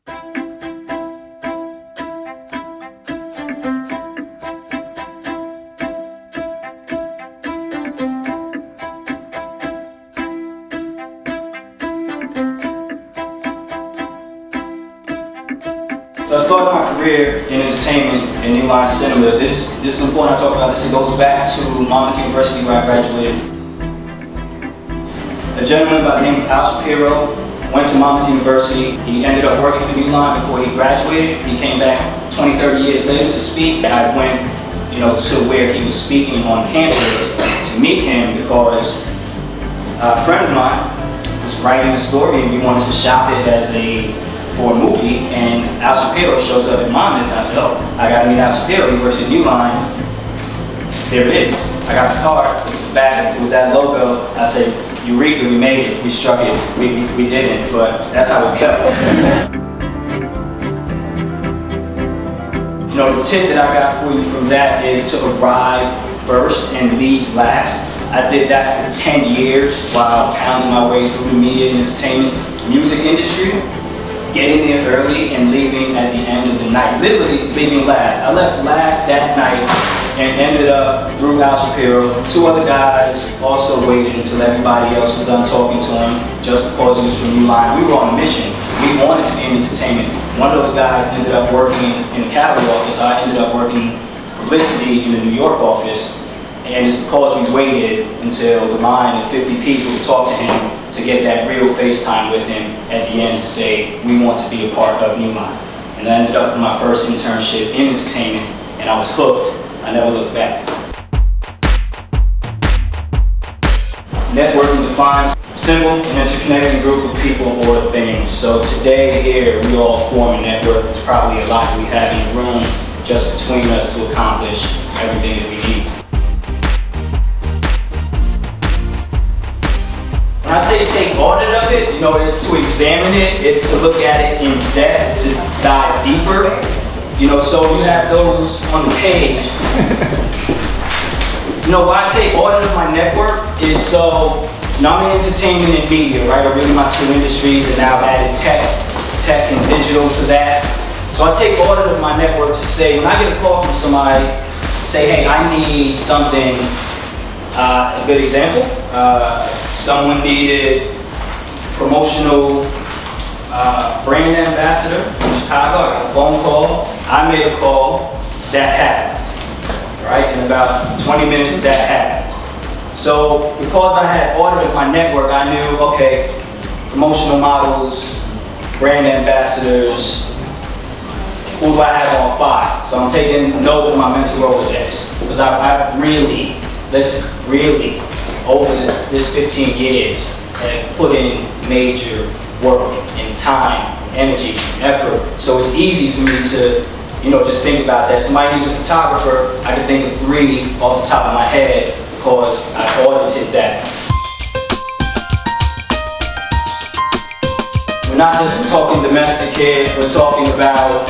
So I started my career in entertainment and New Line Cinema. This is important I talk about this. It goes back to Monmouth University where I graduated. A gentleman by the name of Al Shapiro went to Monmouth University. He ended up working for New Line before he graduated. He came back 20, 30 years later to speak. And I went to where he was speaking on campus to meet him because a friend of mine was writing a story and we wanted to shop it for a movie, and Al Shapiro shows up in Monmouth, and I said, oh, I gotta meet Al Shapiro, he works at New Line. There it is. I got the card, the back, it was that logo. I said, Eureka, we made it, we struck it, we didn't, but that's how it felt. The tip that I got for you from that is to arrive first and leave last. I did that for 10 years while pounding my way through the media and entertainment music industry. Getting there early and leaving at the end of the night, literally leaving last. I left last that night and ended up through Al Shapiro. 2 other guys also waited until everybody else was done talking to him just because he was from New Line. We were on a mission. We wanted to be in entertainment. One of those guys ended up working in the Cali office. I ended up working publicity in the New York office. And it's because we waited until the line of 50 people to talk to him to get that real FaceTime with him at the end to say, we want to be a part of New Line. And I ended up with my first internship in entertainment, and I was hooked. I never looked back. Networking defines a simple and interconnected group of people or things. So today here, we all form a network. There's probably a lot we have in the room just between us to accomplish everything that we need. When I say take audit of it, it's to examine it, it's to look at it in depth, to dive deeper. So you have those on the page. Why I take audit of my network is so, I'm in entertainment and media, right? Are really my 2 industries, and now I've added tech and digital to that. So I take audit of my network to say, when I get a call from somebody, say, hey, I need something, a good example, someone needed promotional brand ambassador from Chicago. I got a phone call. I made a call. That happened. Right? In about 20 minutes, that happened. So because I had audited my network, I knew, okay, promotional models, brand ambassadors, who do I have on file? So I'm taking note of my mental Rolodex because I've really, over this 15 years, have put in major work and time, energy, effort. So it's easy for me to, just think about that. Somebody needs a photographer, I can think of 3 off the top of my head because I audited that. We're not just talking domestic here, we're talking about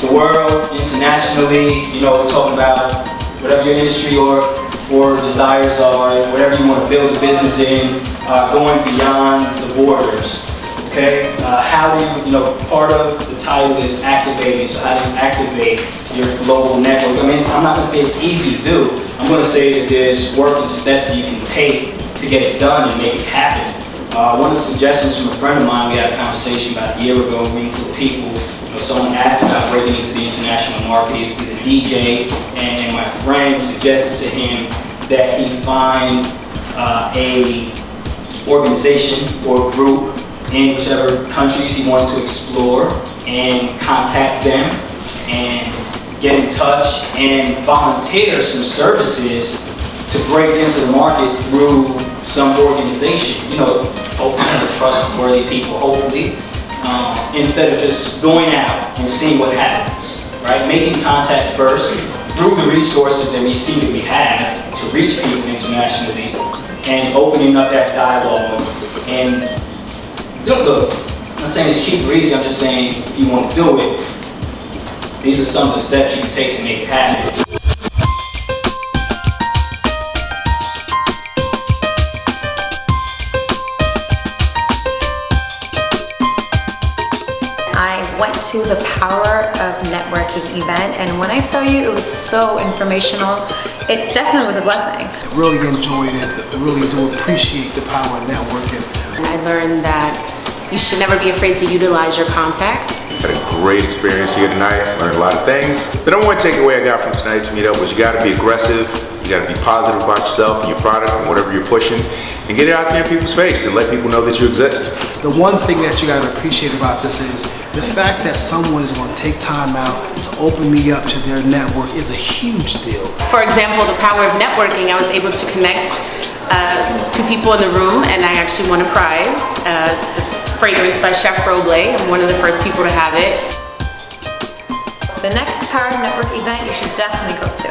the world, internationally, we're talking about whatever your industry or desires are, whatever you want to build a business in, going beyond the borders. Okay? How do you, part of the title is activating, so how do you activate your global network? I'm not going to say it's easy to do. I'm going to say that there's working steps that you can take to get it done and make it happen. One of the suggestions from a friend of mine, we had a conversation about a year ago, meeting for people. Someone asked about breaking into the international market. He's a DJ, and my friend suggested to him that he find a organization or group in whichever countries he wanted to explore and contact them and get in touch and volunteer some services to break into the market through some organization, hopefully trustworthy people, hopefully, instead of just going out and seeing what happens, right? Making contact first through the resources that we see that we have to reach people internationally and opening up that dialogue. And look, I'm not saying it's cheap or easy, I'm just saying if you want to do it, these are some of the steps you can take to make it happen. I went to the Power of Networking event, and when I tell you it was so informational, it definitely was a blessing. I really enjoyed it. I really do appreciate the power of networking. And I learned that you should never be afraid to utilize your contacts. Had a great experience here tonight. Learned a lot of things. The number one takeaway I got from tonight's meetup was you got to be aggressive. You got to be positive about yourself and your product and whatever you're pushing, and get it out there in people's face and let people know that you exist. The one thing that you got to appreciate about this is the fact that someone is going to take time out to open me up to their network is a huge deal. For example, the power of networking, I was able to connect two people in the room, and I actually won a prize. It's the fragrance by Chef Roble. I'm one of the first people to have it. The next Power of Network event you should definitely go to.